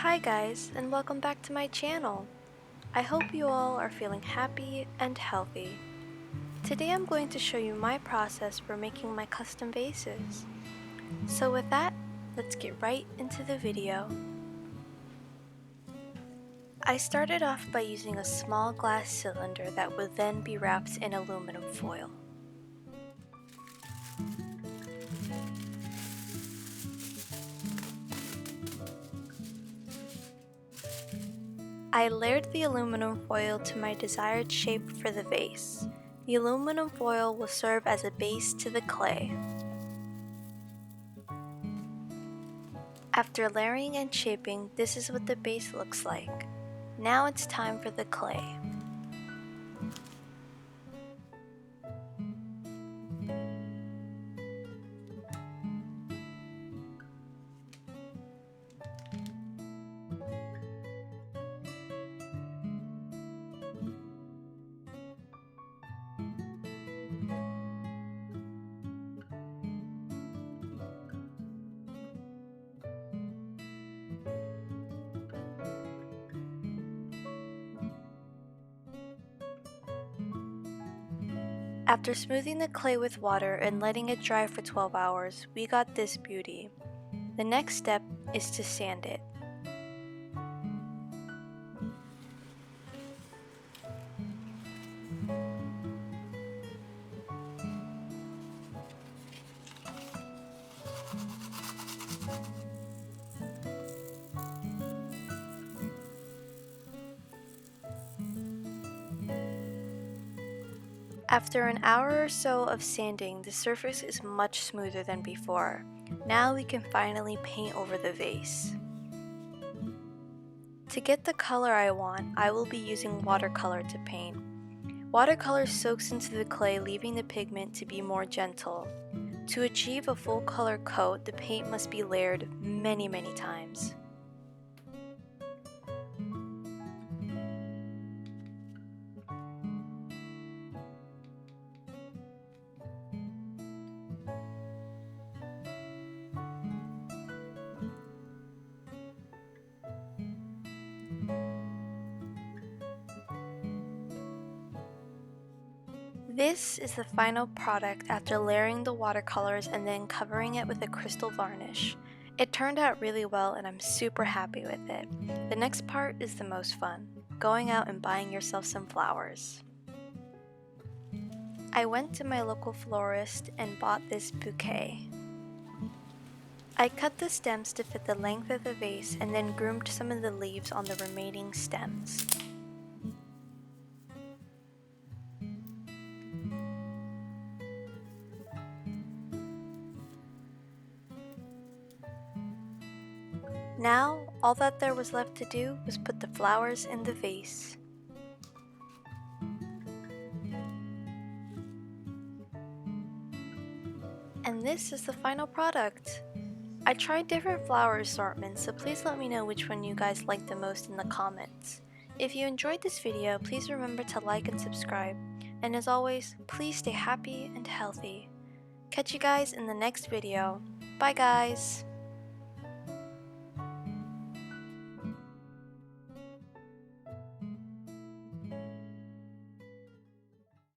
Hi guys, and welcome back to my channel. I hope you all are feeling happy and healthy. Today I'm going to show you my process for making my custom vases. So with that, let's get right into the video. I started off by using a small glass cylinder that would then be wrapped in aluminum foil. I layered the aluminum foil to my desired shape for the vase. The aluminum foil will serve as a base to the clay. After layering and shaping, this is what the base looks like. Now it's time for the clay. After smoothing the clay with water and letting it dry for 12 hours, we got this beauty. The next step is to sand it. After an hour or so of sanding, the surface is much smoother than before. Now we can finally paint over the vase. To get the color I want, I will be using watercolor to paint. Watercolor soaks into the clay, leaving the pigment to be more gentle. To achieve a full color coat, the paint must be layered many times. This is the final product after layering the watercolors and then covering it with a crystal varnish. It turned out really well and I'm super happy with it. The next part is the most fun, going out and buying yourself some flowers. I went to my local florist and bought this bouquet. I cut the stems to fit the length of the vase and then groomed some of the leaves on the remaining stems. Now, all that there was left to do was put the flowers in the vase. And this is the final product. I tried different flower assortments, so please let me know which one you guys liked the most in the comments. If you enjoyed this video, please remember to like and subscribe. And as always, please stay happy and healthy. Catch you guys in the next video. Bye guys!